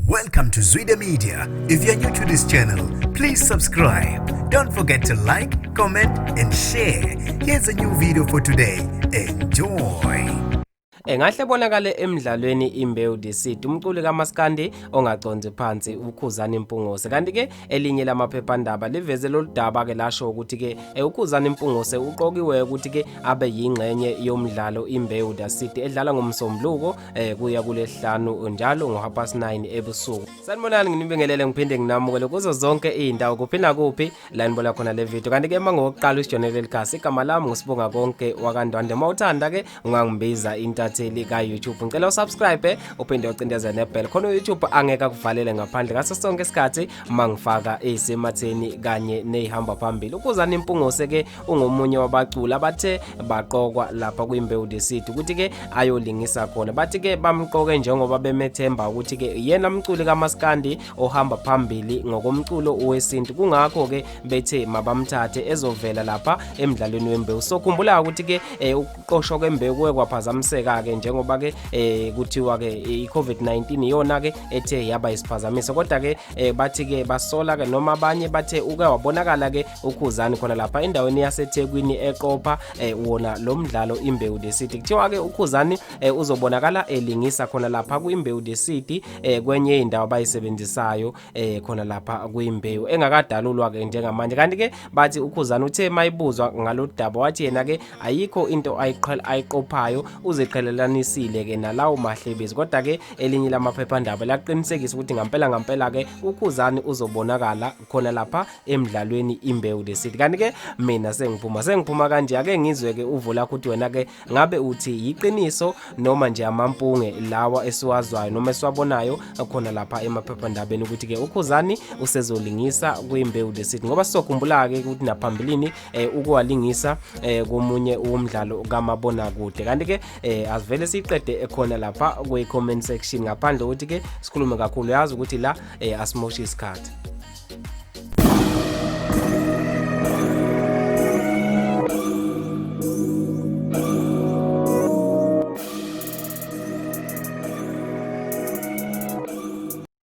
Welcome to Zwida Media. If you're new to this channel, please subscribe. Don't forget to like, comment and share. Here's a new video for today. Enjoy. Engahle bonakale emidlalweni Imbewu the Seed umculi kaMaskandi ongaconze phansi uKhuzani Mpungose kanti ke elinye lamaphephandaba liveze loludaba ke lasho ukuthi ke uKhuzani Mpungose uqokiwe ukuthi ke abe yingxenye yomdlalo Imbewu the Seed edlala ngomsombuluko kuya kulesihlanu njalo ngo9:30 ebusuku. Sanibonani nginibingelele ngiphinde nginamukele kuzo zonke izindawo kuphi na kuphi la nibola khona le video kanti ke mangokuqala usijonele likhasi igama lami ngusibonga konke wakandwande mawuthanda ke ungangibiza intatheli ka YouTube ngicela usubscribe uphinde ucindezele nebell khona uYouTube angeka kuvalele ngaphandle ngaso sonke isikhathi mangifaka esematheni kanye nehamba phambili. uKhuzani Mpungose ke ungomunye wabaculi abathe baqokwa lapha kuImbewu the Seed ukuthi ke ayolingisa khona bathi ke bamqoke njengoba bemethemba ukuthi ke yena umculi kaMaskandi ohamba phambili ngokomculo owesintu kungakho ke bethe mabamthathe ezovela lapha emidlalweni weMbewu. So khumbula ukuthi ke uqoshwa kweMbewu kwekwaphazamiseka ke njengoba ke kuthiwa ke iCovid-19 iyona ke ethe yaba isiphazamiso kodwa ke bathi ke basola ke noma abanye bathe uke wabonakala ke uKhuzani khona lapha endaweni yaseThekwini eqopha wona lo mdlalo Imbewu the Seed. Kuthiwa ke uKhuzani uzobonakala elingisa khona lapha kuImbewu the Seed kwenye indawo abayisebenzisayo khona lapha kuImbewu engakadalulwa ke njengamanje kanti ke bathi uKhuzani uthe mayibuzwa ngalodaba wathi yena ke ayikho into ayiqophayo uziqhelelanisile ke nalawo mahlebezi kodwa ke elinye lamaphephandaba laqinisekisa ukuthi ngampela ke uKhuzani uzobonakala khona lapha emidlalweni Imbewu the Seed. Kanti ke mina sengiphuma kanje ake ngizwe ke uvula ukuthi wena ke ngabe uthi yiqiniso noma nje amampunge lawa esiwazwayo noma esiwabonayo khona lapha emaphephandabeni ukuthi ke uKhuzani usezolingisa kuImbewu the Seed ngoba sizokhumbula ke ukuthi naphambilini ukuwalingisa komunye umdlalo kamabona kude. Kanti ke asivele siqede khona lapha kwe comment section ngaphandle ukuthi ke sikhulume kakhulu yazi ukuthi la asimoshi isikhathi.